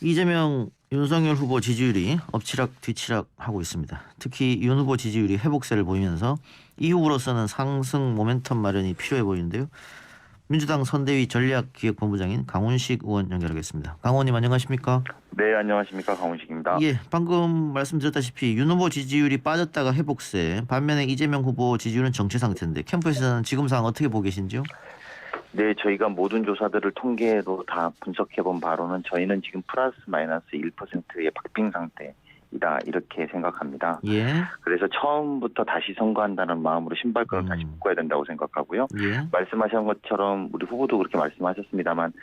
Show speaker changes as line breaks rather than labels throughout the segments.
이재명, 윤석열 후보 지지율이 엎치락 뒤치락 하고 있습니다. 특히 윤 후보 지지율이 회복세를 보이면서 이 후보로서는 상승 모멘텀 마련이 필요해 보이는데요. 민주당 선대위 전략기획본부장인 강훈식 의원 연결하겠습니다. 강 의원님 안녕하십니까?
네, 안녕하십니까. 강훈식입니다.
예, 방금 말씀드렸다시피 윤 후보 지지율이 빠졌다가 회복세, 반면에 이재명 후보 지지율은 정체 상태인데 캠프에서는 지금 상황 어떻게 보고 계신지요?
네, 저희가 모든 조사들을 통계로 다 분석해본 바로는 저희는 지금 플러스 마이너스 1%의 박빙 상태이다 이렇게 생각합니다.
예,
그래서 처음부터 다시 선거한다는 마음으로 신발끈을 다시 묶어야 된다고 생각하고요.
예,
말씀하신 것처럼 우리 후보도 그렇게 말씀하셨습니다만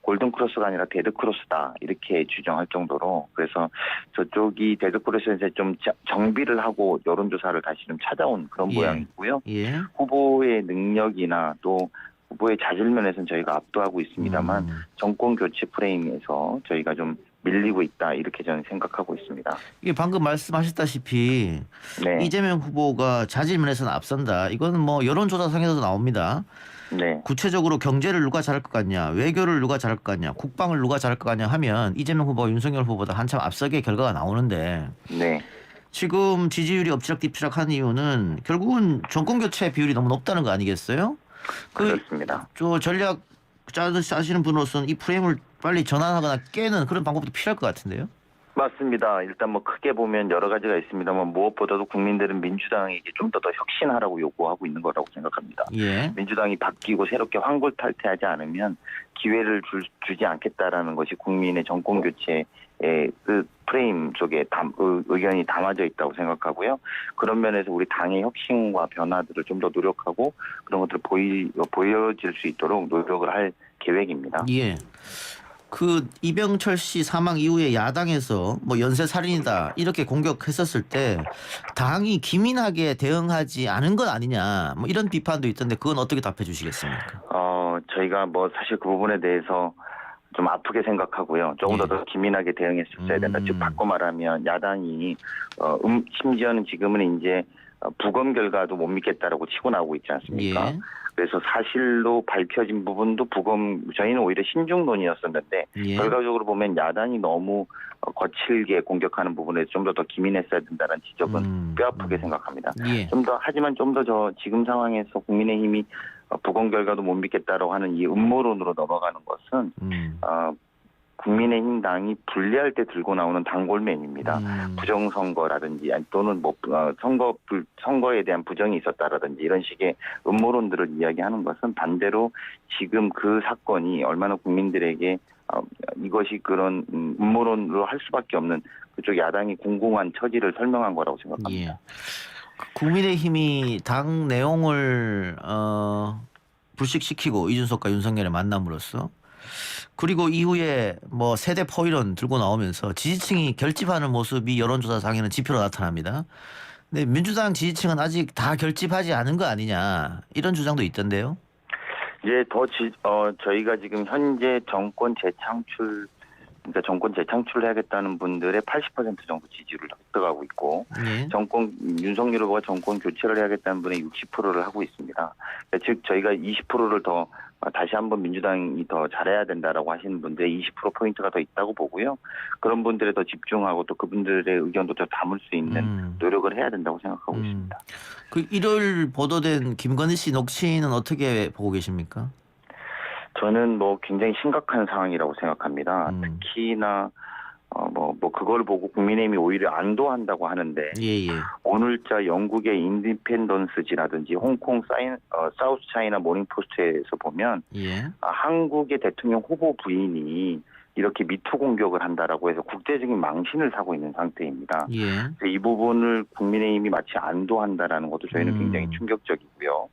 골든크로스가 아니라 데드크로스다 이렇게 주장할 정도로, 그래서 저쪽이 데드크로스에서 좀 정비를 하고 여론조사를 다시 좀 찾아온 그런
예.
모양이고요.
예.
후보의 능력이나 또 후보의 자질 면에서는 저희가 압도하고 있습니다만 정권 교체 프레임에서 저희가 좀 밀리고 있다 이렇게 저는 생각하고 있습니다.
이게 방금 말씀하셨다시피
네,
이재명 후보가 자질 면에서는 앞선다. 이거는 뭐 여론조사상에서도 나옵니다.
네,
구체적으로 경제를 누가 잘할 것 같냐, 외교를 누가 잘할 것 같냐, 국방을 누가 잘할 것 같냐 하면 이재명 후보가 윤석열 후보보다 한참 앞서게 결과가 나오는데
네,
지금 지지율이 엎치락뒤치락 한 이유는 결국은 정권 교체 비율이 너무 높다는 거 아니겠어요?
그렇습니다.
저 전략 짜시는 분으로서는 이 프레임을 빨리 전환하거나 깨는 그런 방법도 필요할 것 같은데요.
맞습니다. 일단 뭐 크게 보면 여러 가지가 있습니다만 무엇보다도 국민들은 민주당에게 좀 더 혁신하라고 요구하고 있는 거라고 생각합니다.
예.
민주당이 바뀌고 새롭게 환골탈퇴하지 않으면 기회를 주지 않겠다라는 것이 국민의 정권 교체의 그 프레임 속에 의견이 담아져 있다고 생각하고요. 그런 면에서 우리 당의 혁신과 변화들을 좀 더 노력하고 그런 것들을 보여질 수 있도록 노력을 할 계획입니다.
예. 그 이병철 씨 사망 이후에 야당에서 뭐 연쇄 살인이다 이렇게 공격했었을 때 당이 기민하게 대응하지 않은 것 아니냐 뭐 이런 비판도 있던데 그건 어떻게 답해 주시겠습니까?
저희가 뭐 사실 그 부분에 대해서 좀 아프게 생각하고요. 조금
예.
더 기민하게 대응했었어야 된다. 즉 바꿔 말하면 야당이 심지어는 지금은 이제 부검 결과도 못 믿겠다라고 치고 나오고 있지 않습니까?
예.
그래서 사실로 밝혀진 부분도 저희는 오히려 신중론이었었는데
예.
결과적으로 보면 야당이 너무 거칠게 공격하는 부분에 좀 더 기민했어야 된다는 지적은 뼈아프게 생각합니다.
예.
하지만 좀 더 지금 상황에서 국민의힘이 부검 결과도 못 믿겠다라고 하는 이 음모론으로 넘어가는 것은 국민의힘 당이 분리할 때 들고 나오는 단골맨입니다. 부정선거라든지 또는 뭐 선거에 대한 부정이 있었다라든지 이런 식의 음모론들을 이야기하는 것은 반대로 지금 그 사건이 얼마나 국민들에게 이것이 그런 음모론으로 할 수밖에 없는 그쪽 야당이 공공한 처지를 설명한 거라고 생각합니다.
예. 국민의힘이 당 내용을 불식시키고 이준석과 윤석열의 만남으로써 그리고 이후에 뭐 세대 포이론 들고 나오면서 지지층이 결집하는 모습이 여론조사상에는 지표로 나타납니다. 근데 민주당 지지층은 아직 다 결집하지 않은 거 아니냐 이런 주장도 있던데요.
이제 저희가 지금 현재 그러니까 정권 재창출을 해야겠다는 분들의 80% 정도 지지를 획득하고 있고
예.
윤석열 후보가 정권 교체를 해야겠다는 분의 60%를 하고 있습니다. 즉 저희가 20%를 더 다시 한번 민주당이 더 잘해야 된다라고 하시는 분들의 20%포인트가 더 있다고 보고요. 그런 분들에 더 집중하고 또 그분들의 의견도 더 담을 수 있는 노력을 해야 된다고 생각하고 있습니다.
그 일요일 보도된 김건희 씨 녹취는 어떻게 보고 계십니까?
저는 뭐 굉장히 심각한 상황이라고 생각합니다. 특히나 그걸 보고 국민의힘이 오히려 안도한다고 하는데
예.
오늘자 영국의 인디펜던스지라든지 홍콩 사우스 차이나 모닝포스트에서 보면
예.
한국의 대통령 후보 부인이 이렇게 미투 공격을 한다라고 해서 국제적인 망신을 사고 있는 상태입니다.
예.
그래서 이 부분을 국민의힘이 마치 안도한다라는 것도 저희는 굉장히 충격적이고요.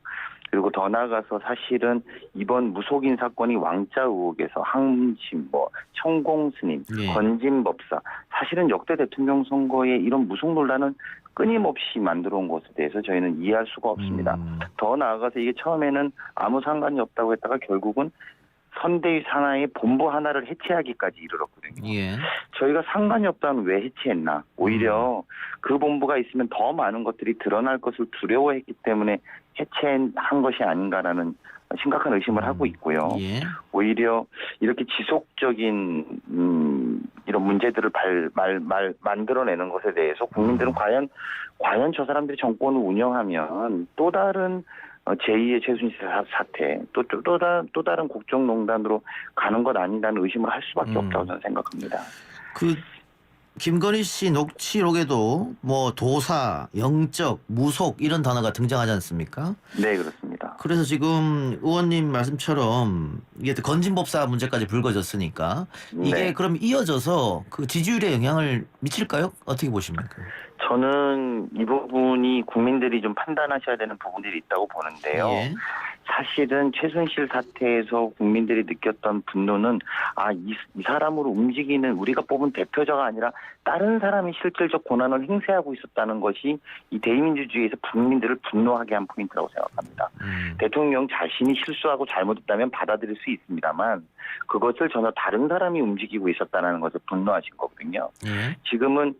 그리고 더 나아가서 사실은 이번 무속인 사건이 왕자 의혹에서 항심, 천공 스님,
예.
건진 법사, 사실은 역대 대통령 선거에 이런 무속 논란은 끊임없이 만들어 온 것에 대해서 저희는 이해할 수가 없습니다. 더 나아가서 이게 처음에는 아무 상관이 없다고 했다가 결국은 선대위 산하의 본부 하나를 해체하기까지 이르렀거든요.
예.
저희가 상관이 없다면 왜 해체했나? 오히려 그 본부가 있으면 더 많은 것들이 드러날 것을 두려워했기 때문에 해체한 것이 아닌가라는 심각한 의심을 하고 있고요.
예.
오히려 이렇게 지속적인 이런 문제들을 만들어내는 것에 대해서 국민들은 과연 저 사람들이 정권을 운영하면 또 다른 제2의 최순실 사태 또 다른 국정농단으로 가는 것 아니라는 의심을 할 수밖에 없다고 저는 생각합니다.
그 김건희 씨 녹취록에도 뭐 도사, 영적, 무속 이런 단어가 등장하지 않습니까?
네, 그렇습니다.
그래서 지금 의원님 말씀처럼 이게 또 건진법사 문제까지 불거졌으니까 이게
네.
그럼 이어져서 그 지지율에 영향을 미칠까요? 어떻게 보십니까?
저는 이 부분이 국민들이 좀 판단하셔야 되는 부분들이 있다고 보는데요.
예.
사실은 최순실 사태에서 국민들이 느꼈던 분노는 이 사람으로 움직이는 우리가 뽑은 대표자가 아니라 다른 사람이 실질적 권한을 행사하고 있었다는 것이 이 대의민주주의에서 국민들을 분노하게 한 포인트라고 생각합니다. 대통령 자신이 실수하고 잘못했다면 받아들일 수 있습니다만 그것을 전혀 다른 사람이 움직이고 있었다는 것을 분노하신 거거든요.
예.
지금은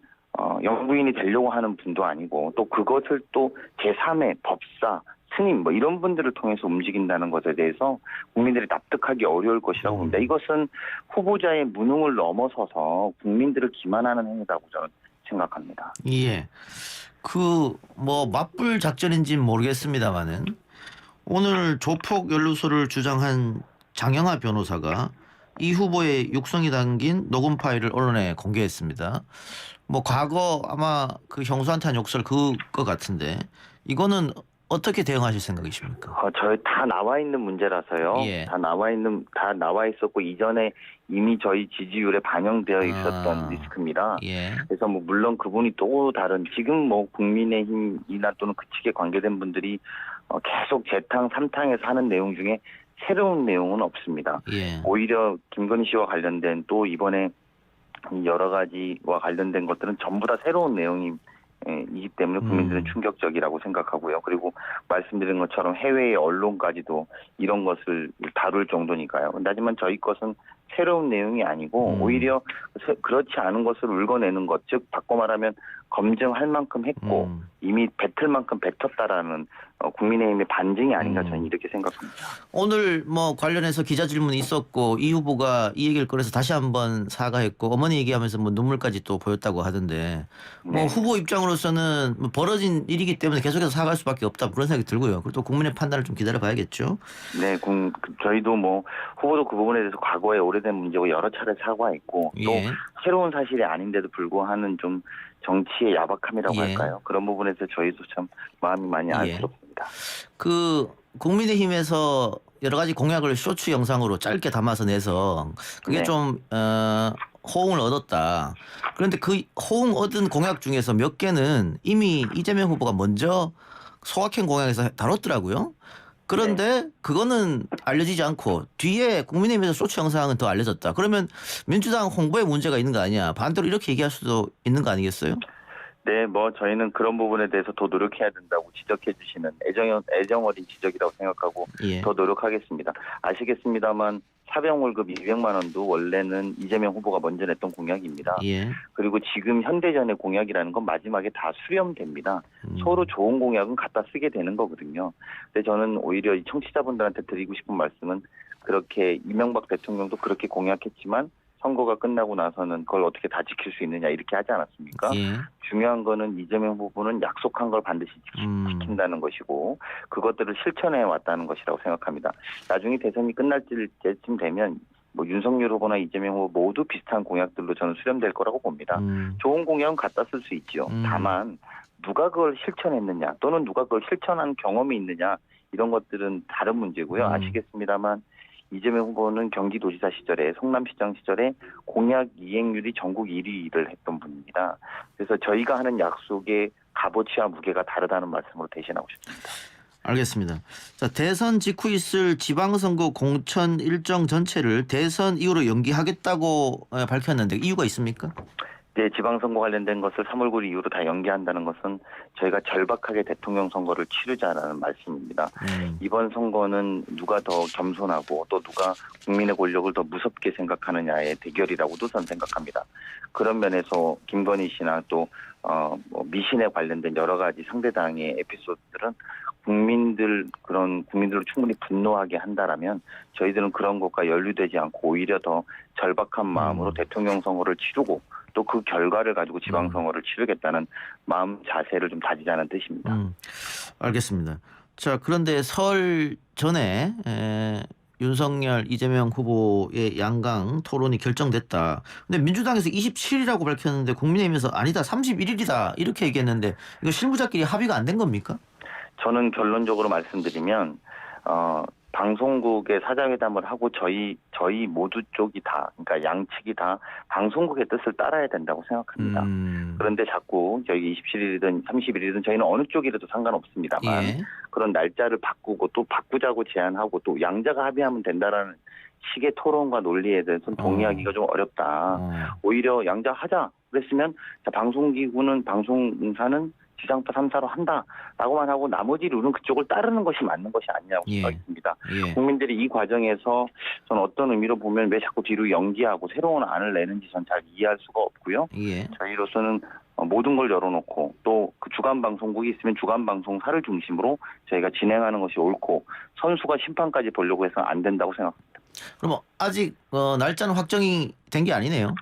영부인이 되려고 하는 분도 아니고 또 그것을 또 제3의 법사, 스님 뭐 이런 분들을 통해서 움직인다는 것에 대해서 국민들이 납득하기 어려울 것이라고 봅니다. 이것은 후보자의 무능을 넘어서서 국민들을 기만하는 행위라고 저는 생각합니다.
예. 그 뭐 맞불 작전인지는 모르겠습니다만은 오늘 조폭 연루소를 주장한 장영하 변호사가 이 후보의 육성이 담긴 녹음 파일을 언론에 공개했습니다. 뭐 과거 아마 그 형수한테 한 욕설 그거 같은데 이거는 어떻게 대응하실 생각이십니까?
저희 다 나와 있는 문제라서요.
예.
다 나와 있었고 이전에 이미 저희 지지율에 반영되어 있었던 리스크입니다.
예.
그래서 뭐 물론 그분이 또 다른 지금 뭐 국민의힘이나 또는 그 측에 관계된 분들이 계속 재탕 삼탕에서 하는 내용 중에 새로운 내용은 없습니다.
예.
오히려 김건희 씨와 관련된 또 이번에 여러 가지와 관련된 것들은 전부 다 새로운 내용이 이기 때문에 국민들은 충격적이라고 생각하고요. 그리고 말씀드린 것처럼 해외의 언론까지도 이런 것을 다룰 정도니까요. 하지만 저희 것은 새로운 내용이 아니고 오히려 그렇지 않은 것을 울거내는 것, 즉 바꿔 말하면 검증할 만큼 했고 이미 뱉을 만큼 뱉었다라는 국민의힘의 반증이 아닌가 저는 이렇게 생각합니다.
오늘 뭐 관련해서 기자 질문이 있었고 이 후보가 이 얘기를 꺼내서 다시 한번 사과했고 어머니 얘기하면서 뭐 눈물까지 또 보였다고 하던데 뭐
네.
후보 입장으로서는 뭐 벌어진 일이기 때문에 계속해서 사과할 수밖에 없다 그런 생각이 들고요. 그리고 또 국민의 판단을 좀 기다려봐야겠죠.
네, 저희도 뭐 후보도 그 부분에 대해서 과거에 오래된 문제고 여러 차례 사과했고 또
예.
새로운 사실이 아닌데도 불구하는 좀 정치의 야박함이라고
예.
할까요? 그런 부분에서 저희도 참 마음이 많이 안쓰럽습니다.
그 국민의힘에서 여러 가지 공약을 쇼츠 영상으로 짧게 담아서 내서 그게
네.
좀 호응을 얻었다. 그런데 그 호응 얻은 공약 중에서 몇 개는 이미 이재명 후보가 먼저 소확행 공약에서 다뤘더라고요. 그런데 그거는 알려지지 않고 뒤에 국민의힘에서 쇼츠 영상은 더 알려졌다. 그러면 민주당 홍보에 문제가 있는 거 아니야. 반대로 이렇게 얘기할 수도 있는 거 아니겠어요?
네, 뭐 저희는 그런 부분에 대해서 더 노력해야 된다고 지적해 주시는 애정 어린 지적이라고 생각하고
예.
더 노력하겠습니다. 아시겠습니다만 사병 월급 200만 원도 원래는 이재명 후보가 먼저 냈던 공약입니다.
예.
그리고 지금 현대전의 공약이라는 건 마지막에 다 수렴됩니다. 서로 좋은 공약은 갖다 쓰게 되는 거거든요. 근데 저는 오히려 이 청취자분들한테 드리고 싶은 말씀은 그렇게 이명박 대통령도 그렇게 공약했지만 선거가 끝나고 나서는 그걸 어떻게 다 지킬 수 있느냐 이렇게 하지 않았습니까?
예. 중요한
거는 이재명 후보는 약속한 걸 반드시 지킨다는 것이고 그것들을 실천해 왔다는 것이라고 생각합니다. 나중에 대선이 끝날 때쯤 되면 뭐 윤석열 후보나 이재명 후보 모두 비슷한 공약들로 저는 수렴될 거라고 봅니다. 좋은 공약은 갖다 쓸 수 있죠. 다만 누가 그걸 실천했느냐 또는 누가 그걸 실천한 경험이 있느냐 이런 것들은 다른 문제고요. 아시겠습니다만 이재명 후보는 경기도지사 시절에 성남시장 시절에 공약 이행률이 전국 1위를 했던 분입니다. 그래서 저희가 하는 약속의 값어치와 무게가 다르다는 말씀으로 대신하고 싶습니다.
알겠습니다. 자, 대선 직후 있을 지방선거 공천 일정 전체를 대선 이후로 연기하겠다고 밝혔는데 이유가 있습니까?
네, 지방선거 관련된 것을 3월 9일 이후로 다 연기한다는 것은 저희가 절박하게 대통령 선거를 치르자라는 말씀입니다. 이번 선거는 누가 더 겸손하고 또 누가 국민의 권력을 더 무섭게 생각하느냐의 대결이라고도 저는 생각합니다. 그런 면에서 김건희 씨나 또 미신에 관련된 여러 가지 상대당의 에피소드들은 국민들을 충분히 분노하게 한다라면 저희들은 그런 것과 연루되지 않고 오히려 더 절박한 마음으로 대통령 선거를 치르고 또 그 결과를 가지고 지방선거를 치르겠다는 마음 자세를 좀 다지자는 뜻입니다.
알겠습니다. 자, 그런데 설 전에 윤석열, 이재명 후보의 양강 토론이 결정됐다. 근데 민주당에서 27일이라고 밝혔는데 국민의힘에서 아니다, 31일이다 이렇게 얘기했는데 이거 실무자끼리 합의가 안 된 겁니까?
저는 결론적으로 말씀드리면 방송국에 사자회담을 하고 저희 모두 쪽이 다, 그러니까 양측이 다 방송국의 뜻을 따라야 된다고 생각합니다. 그런데 자꾸 저희 27일이든 30일이든 저희는 어느 쪽이라도 상관없습니다만
예.
그런 날짜를 바꾸고 또 바꾸자고 제안하고 또 양자가 합의하면 된다라는 식의 토론과 논리에 대해서는 동의하기가 좀 어렵다. 오히려 양자하자 그랬으면 방송기구는 방송사는 지상파 3사로 한다라고만 하고 나머지 룰은 그쪽을 따르는 것이 맞는 것이 아니냐고 생각합니다.
예.
국민들이 이 과정에서 저는 어떤 의미로 보면 왜 자꾸 뒤로 연기하고 새로운 안을 내는지 전 잘 이해할 수가 없고요.
예.
저희로서는 모든 걸 열어놓고 또 그 주간 방송국이 있으면 주간 방송사를 중심으로 저희가 진행하는 것이 옳고 선수가 심판까지 보려고 해서 안 된다고 생각합니다.
그럼 아직 날짜는 확정이 된 게 아니네요.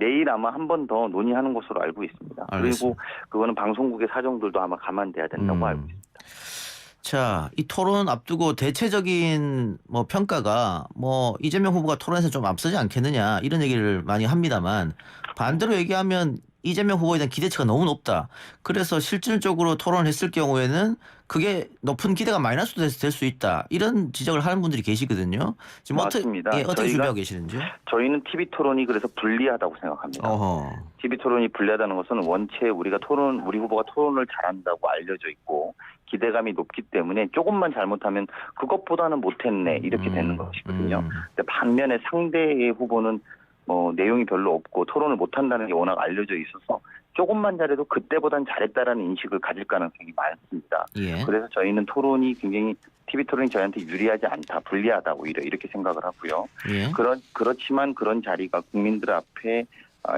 내일 아마 한 번 더 논의하는 것으로 알고 있습니다.
알겠습니다.
그리고 그거는 방송국의 사정들도 아마 감안돼야 된다고 알고 있습니다.
자, 이 토론 앞두고 대체적인 평가가 이재명 후보가 토론에서 좀 앞서지 않겠느냐 이런 얘기를 많이 합니다만 반대로 얘기하면 이재명 후보에 대한 기대치가 너무 높다. 그래서 실질적으로 토론을 했을 경우에는 그게 높은 기대가 마이너스도 될 수 있다. 이런 지적을 하는 분들이 계시거든요. 지금
맞습니다.
어떻게 준비하고 계시는지요?
저희는 TV 토론이 그래서 불리하다고 생각합니다. TV 토론이 불리하다는 것은 원체 우리 후보가 토론을 잘한다고 알려져 있고 기대감이 높기 때문에 조금만 잘못하면 그것보다는 못했네 이렇게 되는 것이거든요. 근데 반면에 상대의 후보는 내용이 별로 없고 토론을 못한다는 게 워낙 알려져 있어서 조금만 잘해도 그때보단 잘했다라는 인식을 가질 가능성이 많습니다.
예.
그래서 저희는 TV 토론이 저희한테 유리하지 않다, 불리하다 오히려 이렇게 생각을 하고요.
예.
그렇지만 그런 자리가 국민들 앞에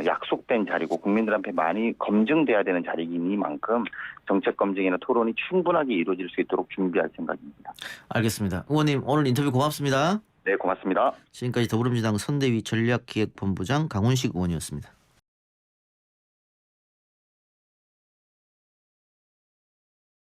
약속된 자리고 국민들 앞에 많이 검증돼야 되는 자리이니만큼 정책 검증이나 토론이 충분하게 이루어질 수 있도록 준비할 생각입니다.
알겠습니다. 의원님 오늘 인터뷰 고맙습니다.
네, 고맙습니다.
지금까지 더불어민주당 선대위 전략기획본부장 강훈식 의원이었습니다.